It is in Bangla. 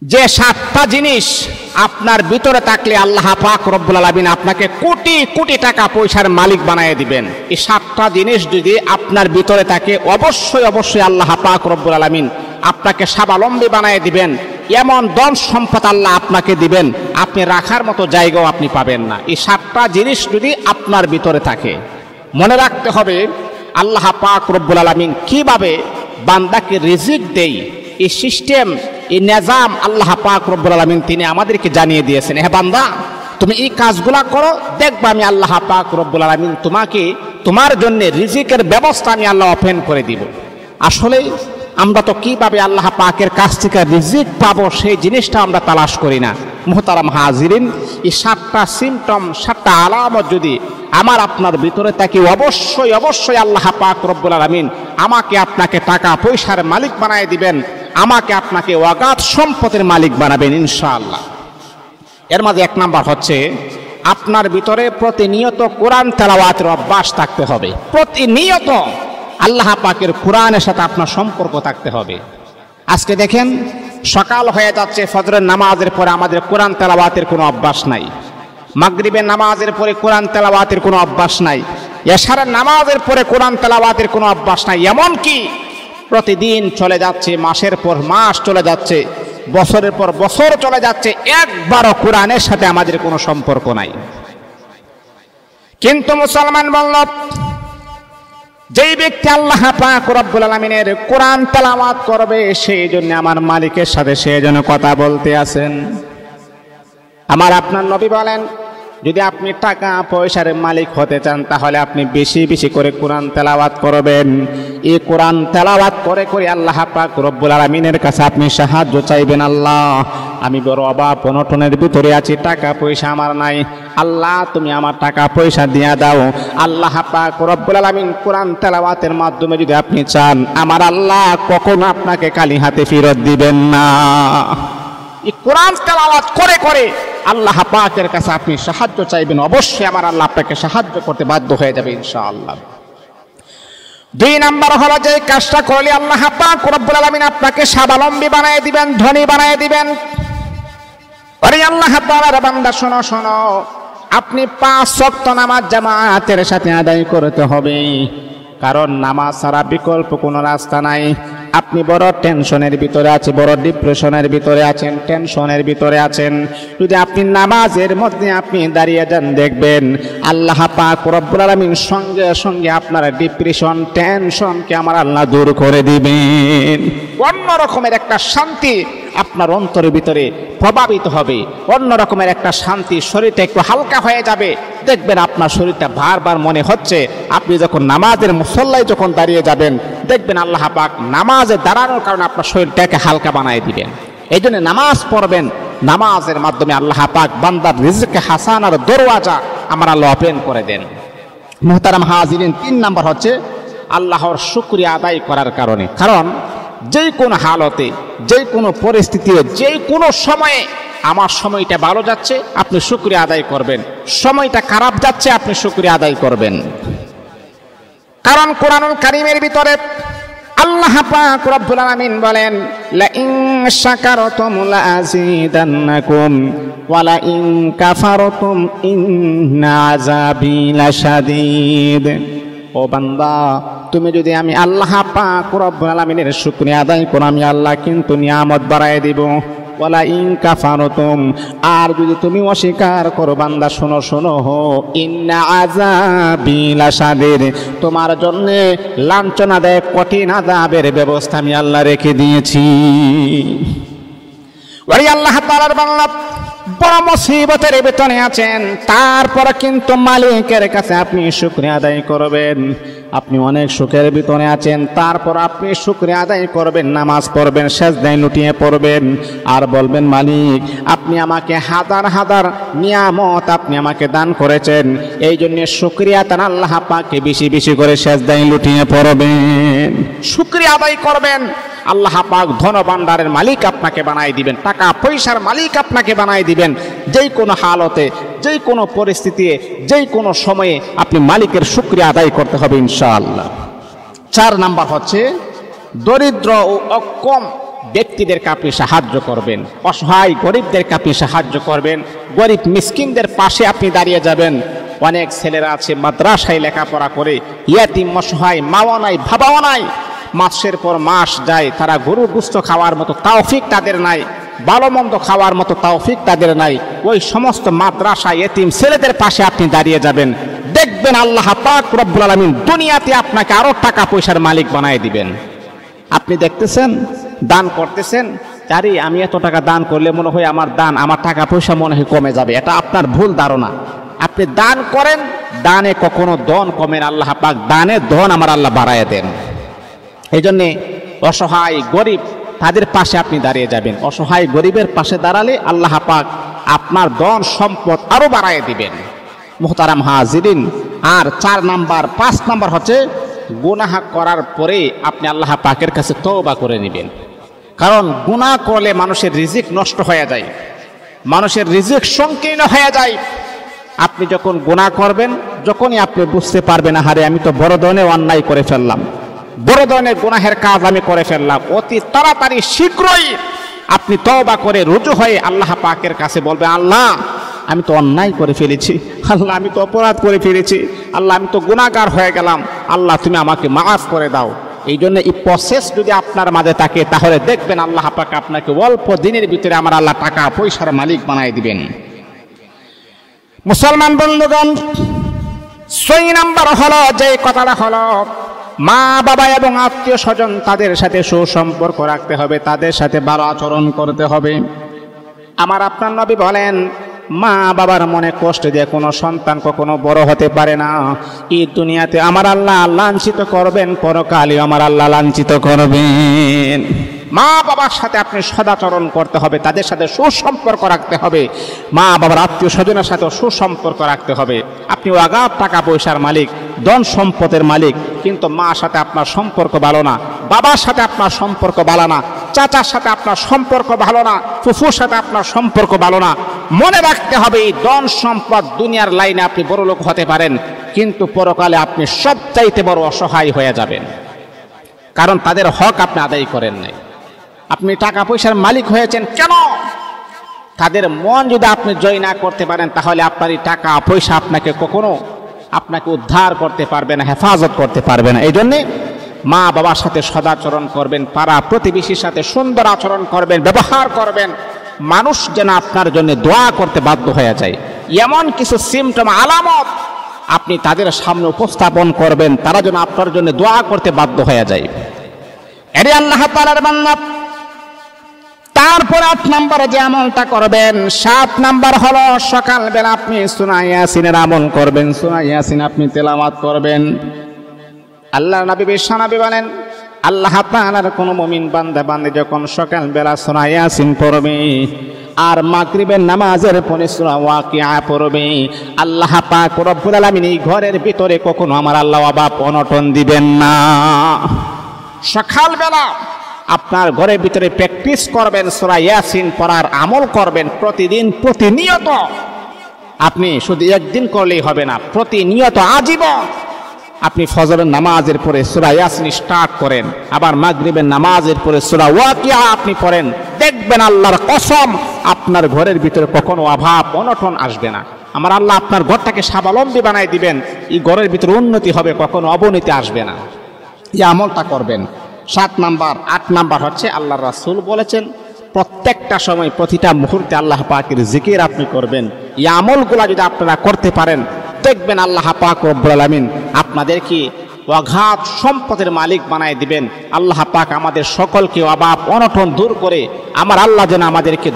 যে 7টা জিনিস আপনার ভিতরে থাকলে আল্লাহ পাক রব্বুল আলামিন আপনাকে কোটি কোটি টাকা পয়সার মালিক বানিয়ে দিবেন। এই 7টা জিনিস যদি আপনার ভিতরে থাকে অবশ্যই অবশ্যই আল্লাহ পাক রব্বুল আলামিন আপনাকে স্বাবলম্বী বানিয়ে দিবেন। এমন ধন সম্পদ আল্লাহ আপনাকে দিবেন, আপনি রাখার মতো জায়গাও আপনি পাবেন না। এই 7টা জিনিস যদি আপনার ভিতরে থাকে, মনে রাখতে হবে আল্লাহ পাক রব্বুল আলামিন কিভাবে বান্দাকে রিজিক দেয়, এই সিস্টেম, এই নিজাম আল্লাহ পাক রব্বুল আলামিন তিনি আমাদেরকে জানিয়ে দিয়েছেন। হে বান্দা, তুমি এই কাজগুলা করো, দেখবা আমি আল্লাহ পাক রব্বুল আলামিন তোমাকে তোমার জন্য রিজিকের ব্যবস্থা আমি আল্লাহ ওপেন করে দিব। আসলে আমরা তো কিভাবে আল্লাহ পাকের কাছ থেকে রিজিক পাবো সেই জিনিসটা আমরা তালাশ করি না। মুহতারাম হাজিরিন, এই 7টা সিমটম, 7টা আলামত যদি আমার আপনার ভিতরে থাকে, অবশ্যই অবশ্যই আল্লাহ পাক রব্বুল আলামিন আমাকে আপনাকে টাকা পয়সার মালিক বানায় দিবেন, আমাকে আপনাকে অগাধ সম্পদের মালিক বানাবেন ইনশাআল্লাহ। এর মাঝে 1 নাম্বার হচ্ছে আপনার ভিতরে প্রতিনিয়ত কোরআন তেলাওয়াতের অভ্যাস থাকতে হবে। প্রতিনিয়ত আল্লাহ পাকের কোরআনের সাথে আপনার সম্পর্ক থাকতে হবে। আজকে দেখেন সকাল হয়ে যাচ্ছে, ফজরের নামাজের পরে আমাদের কোরআন তেলাওয়াতের কোনো অভ্যাস নাই, মাগরিবের নামাজের পরে কোরআন তেলাওয়াতের কোনো অভ্যাস নাই, এশারের নামাজের পরে কোরআন তেলাওয়াতের কোনো অভ্যাস নাই। এমনকি প্রতিদিন চলে যাচ্ছে, মাসের পর মাস চলে যাচ্ছে, বছরের পর বছর চলে যাচ্ছে, একবারও কোরআনের সাথে আমাদের কোনো সম্পর্ক নাই। কিন্তু মুসলমান বলল, যেই ব্যক্তি আল্লাহ পাক রব্বুল আলামিনের কোরআন তেলাওয়াত করবে, সেই জন্য আমার মালিকের সাথে সেই জন্য কথা বলতে আছেন। আমার আপনার নবী বলেন, যদি আপনি টাকা পয়সার মালিক হতে চান তাহলে আপনি বেশি বেশি করে কোরআন তেলাওয়াত করবেন। এই কোরআন তেলাওয়াত করে করে আল্লাহ পাক রব্বুল আলামিনের কাছে আপনি সাহায্য চাইবেন। আল্লাহ, আমি বড় অভাব অনটনের ভিতরে আছি, টাকা পয়সা আমার নাই, আল্লাহ তুমি আমার টাকা পয়সা দিয়ে দাও। আল্লাহ পাক রব্বুল আলামিন কোরআন তেলাওয়াতের মাধ্যমে যদি আপনি চান, আমার আল্লাহ কখনো আপনাকে খালি হাতে ফেরত দিবেন না। এই কোরআন তেলাওয়াত করে করে আল্লাহ পাকের কাছে আপনি সাহায্য চাইবেন, অবশ্যই আমার আল্লাহ আপনাকে সাহায্য করতে বাধ্য হয়ে যাবে ইনশাআল্লাহ। 2 নাম্বার হলো, যে কাজটা করলে আল্লাহ পাক রব্বুল আলামিন আপনাকে স্বাবলম্বী বানিয়ে দিবেন, ধনী বানিয়ে দিবেন। আরে আল্লাহ তাআলার বান্দা, শোনো শোনো, আপনি 5 ওয়াক্ত নামাজ জামাতের সাথে আদায় করতে হবে, কারণ নামাজ ছাড়া বিকল্প কোনো রাস্তা নাই। আপনি বড় টেনশনের ভিতরে আছেন, বড় ডিপ্রেশনের ভিতরে আছেন, টেনশনের ভিতরে আছেন, যদি আপনি নামাজের মধ্যে আপনি দাঁড়িয়ে যান, দেখবেন আল্লাহ পাক রব্বুল আলামিন সঙ্গে সঙ্গে আপনার ডিপ্রেশন, টেনশনকে আমার আল্লাহ দূর করে দিবেন। অন্য রকমের একটা শান্তি আপনার অন্তরের ভিতরে প্রভাবিত হবে, অন্য রকমের একটা শান্তি, শরীরটা একটু হালকা হয়ে যাবে। দেখবেন আপনার শরীরটা বারবার মনে হচ্ছে, আপনি যখন নামাজের মুসল্লায় যখন দাঁড়িয়ে যাবেন, দেখবেন আল্লাহ পাক নামাজে দাঁড়ানোর কারণে আপনার শরীরটাকে হালকা বানিয়ে দিবেন। এই জন্য নামাজ পড়বেন, নামাজের মাধ্যমে আল্লাহ পাক বান্দার রিজকে হাসানার দরওয়াজা আমার আল্লাহ ওপেন করে দেন। মুহতারাম হাজিরিন, 3 নাম্বার হচ্ছে আল্লাহর শুকরিয়া আদায় করার কারণে। কারণ যে কোনো হালতে, যে কোনো পরিস্থিতি, যে কোনো সময়ে আমার সময়টা ভালো যাচ্ছে আপনি শুকরিয়া আদায় করবেন, সময়টা খারাপ যাচ্ছে আপনি শুকরিয়া আদায় করবেন। কারণ কোরআনুল কারীমের ভিতরে আল্লাহ পাক রব্বুল আলামিন বলেন, লা ইন শাকারতুম লাযীদান্নাকুম ওয়া লা ইন কাফারতুম ইন্না আযাবি লাশাদীদ। ও বান্দা, তুমি যদি আমি আল্লাহ পাক রব্বুল আলামিনের শুকরিয়া আদায় করো, আমি আল্লাহ কিন্তু নিয়ামত বাড়ায় দিব। ওয়ালা ইন কাফারতুম, আর যদি তুমি অস্বীকার করো, বান্দা শোনো শোনো, ইন্না আযাবি লাশাদীদ, তোমার জন্য লাঞ্ছনাদায়ক কঠিন আযাবের ব্যবস্থা আমি আল্লাহ রেখে দিয়েছি। ওই আল্লাহ তাআলার বান্দা বড় মুসিবতের ভিতরে আছেন, তারপর কিন্তু মালিকের কাছে আপনি শুকরিয়া আদায় করবেন। আপনি অনেক সুখের ভিতরে আছেন, তারপর আপনি শুকরিয়া আদায় করবেন, নামাজ পড়বেন, সেজদায় লুটিয়ে পড়বেন, আর বলবেন, মালিক আপনি আমাকে হাজার হাজার নিয়ামত আপনি আমাকে দান করেছেন, এই জন্য শুকরিয়া তান আল্লাহ পাককে বেশি বেশি করে সেজদায় লুটিয়ে পড়বেন, শুকরিয়া আদায় করবেন। আল্লাহ পাক ধন ভান্ডারের মালিক আপনাকে বানাই দিবেন, টাকা পয়সার মালিক আপনাকে বানাই দিবেন। যেই কোনো হালতে, যেই কোনো পরিস্থিতি, যেই কোনো সময়ে আপনি মালিকের শুকরিয়া আদায় করতে হবে ইনশাআল্লাহ। 4 নাম্বার হচ্ছে দরিদ্র ও অক্ষম ব্যক্তিদেরকে আপনি সাহায্য করবেন, অসহায় গরিবদেরকে আপনি সাহায্য করবেন, গরিব মিসকিনদের পাশে আপনি দাঁড়িয়ে যাবেন। অনেক ছেলেরা আছে মাদ্রাসায় লেখাপড়া করে, ইয়াতিম অসহায়, মাও নাই বাবাও নাই, মাসের পর মাস যায়, তারা গরুর গোশত খাওয়ার মতো তৌফিক তাদের নাই, ভালো মন্দ খাওয়ার মতো তৌফিক তাদের নাই। ওই সমস্ত মাদ্রাসা ইয়েতিম ছেলেদের পাশে আপনি দাঁড়িয়ে যাবেন, দেখবেন আল্লাহ পাক রব্বুল আলামিন দুনিয়াতে আপনাকে আরো টাকা পয়সার মালিক বানায় দিবেন। আপনি দেখতেছেন দান করতেছেন, আরে আমি এত টাকা দান করলে মনে হয় আমার টাকা পয়সা মনে হয় কমে যাবে। এটা আপনার ভুল ধারণা। আপনি দান করেন, দানে কখনো ধন কমে না, আল্লাহ পাক দানে ধন আমার আল্লাহ বাড়ায় দেন। এই জন্যে অসহায় গরিব তাদের পাশে আপনি দাঁড়িয়ে যাবেন। অসহায় গরিবের পাশে দাঁড়ালে আল্লাহ পাক আপনার ধন সম্পদ আরো বাড়ায় দিবেন। মুহতারাম হাজিরিন, আর 4 নাম্বার 5 নাম্বার হচ্ছে গুনাহ করার পরে আপনি আল্লাহ পাকের কাছে তওবা করে নেবেন। কারণ গুনাহ করলে মানুষের রিজিক নষ্ট হয়ে যায়, মানুষের রিজিক সংকীর্ণ হয়ে যায়। আপনি যখন গুনাহ করবেন, যখনই আপনি বুঝতে পারবেন আরে আমি তো বড় ধরনের অন্যায় করে ফেললাম, বড় ধরনের গুনাহের কাজ আমি করে ফেললাম, অতি তাড়াতাড়ি শীঘ্রই আপনি তওবা করে রুজু হয়ে আল্লাহ পাকের কাছে বলবেন, আল্লাহ আমি তো অন্যায় করে ফেলেছি, আল্লাহ আমি তো অপরাধ করে ফেলেছি, আল্লাহ আমি তো গুনাহগার হয়ে গেলাম, আল্লাহ তুমি আমাকে মাফ করে দাও। এই জন্য এই প্রসেস যদি আপনার মাঝে থাকে, তাহলে দেখবেন আল্লাহ পাক আপনাকে অল্প দিনের ভিতরে আমার আল্লাহ টাকা পয়সার মালিক বানায় দিবেন। মুসলমান বন্ধুগণ, 6 নাম্বার হলো যে কথাটা হলো মা বাবা এবং আত্মীয় স্বজন তাদের সাথে সুসম্পর্ক রাখতে হবে, তাদের সাথে ভালো আচরণ করতে হবে। আমার আপনার নবী বলেন, মা বাবার মনে কষ্ট দিয়ে কোনো সন্তান কখনো বড় হতে পারে না। এই দুনিয়াতে আমার আল্লাহ লাঞ্ছিত করবেন, পরকালে আমার আল্লাহ লাঞ্ছিত করবেন। মা বাবার সাথে আপনি সদাচরণ করতে হবে, তাদের সাথে সুসম্পর্ক রাখতে হবে, মা বাবার আত্মীয় স্বজনের সাথে সুসম্পর্ক রাখতে হবে। আপনি অগাধ টাকা পয়সার মালিক, ধন সম্পদের মালিক, কিন্তু মার সাথে আপনার সম্পর্ক ভালো না, বাবার সাথে আপনার সম্পর্ক ভালো না, চাচার সাথে আপনার সম্পর্ক ভালো না, ফুফুর সাথে আপনার সম্পর্ক ভালো না। মনে রাখতে হবে, এই ধন সম্পদ দুনিয়ার লাইনে আপনি বড় লোক হতে পারেন, কিন্তু পরকালে আপনি সবচাইতে বড় অসহায় হয়ে যাবেন। কারণ তাদের হক আপনি আদায় করেন নাই। আপনি টাকা পয়সার মালিক হয়েছেন কেন? তাদের মন যদি আপনি জয় না করতে পারেন, তাহলে আপনার এই টাকা পয়সা আপনাকে কখনো আপনাকে উদ্ধার করতে পারবে না, হেফাজত করতে পারবে না। এই জন্যে মা বাবার সাথে সদাচরণ করবেন, পাড়া প্রতিবেশীর সাথে সুন্দর আচরণ করবেন, ব্যবহার করবেন। মানুষ যেন আপনার জন্য দোয়া করতে বাধ্য হয়ে যায়, এমন কিছু সিমটম আলামত আপনি তাদের সামনে উপস্থাপন করবেন, তারা যেন আপনার জন্য দোয়া করতে বাধ্য হয়ে যায়। এরে আল্লাহ তাআলার বান্দা, তারপর 8 নম্বরে যে আমলটা করবেন, 7 নাম্বার হলো সকালবেলা আপনি সূরা ইয়াসিনের আমল করবেন, সূরা ইয়াসিন আপনি তেলাওয়াত করবেন। আল্লাহর নবী বিশ্বনবী বলেন, আল্লাহ তাআলার কোন মুমিন বান্দা বান্দী যখন সকালবেলা সূরা ইয়াসিন পড়বে আর মাগরিবের নামাজের পরে সূরা ওয়াকিয়া পড়বে, আল্লাহ পাক রব্বুল আলামিন এই ঘরের ভিতরে কখনো আমার আল্লাহ অভাব অনটন দিবেন না। সকালবেলা আপনার ঘরের ভিতরে প্র্যাকটিস করবেন, সূরা ইয়াসিন পড়ার আমল করবেন প্রতিদিন, প্রতিনিয়ত। আপনি শুধু একদিন করলেই হবে না, প্রতিনিয়ত আজীবন আপনি ফজরের নামাজের পরে সূরা ইয়াসিন স্টার্ট করেন, আবার মাগরিবের নামাজের পরে সূরা ওয়াকিয়া আপনি পড়েন। দেখবেন আল্লাহর কসম আপনার ঘরের ভিতরে কখনো অভাব অনটন আসবে না। আমার আল্লাহ আপনার ঘরটাকে স্বাবলম্বী বানাই দিবেন, এই ঘরের ভিতরে উন্নতি হবে, কখনো অবনতি আসবে না। এই আমলটা করবেন। 7 নাম্বার। 8 নাম্বার হচ্ছে আল্লাহর রাসূল বলেছেন, প্রত্যেকটা সময় প্রতিটা মুহূর্তে আল্লাহ পাকের জিকির আপনি করবেন। এই আমলগুলা যদি আপনারা করতে পারেন, দেখবেন আল্লাহ পাক রব্বুল আলামিন আপনাদেরকে অগাধ সম্পদের মালিক বানায় দিবেন। আল্লাহ পাক আমাদের সকলকে অভাব অনটন দূর করে আমার আল্লাহ যেন আমাদেরকে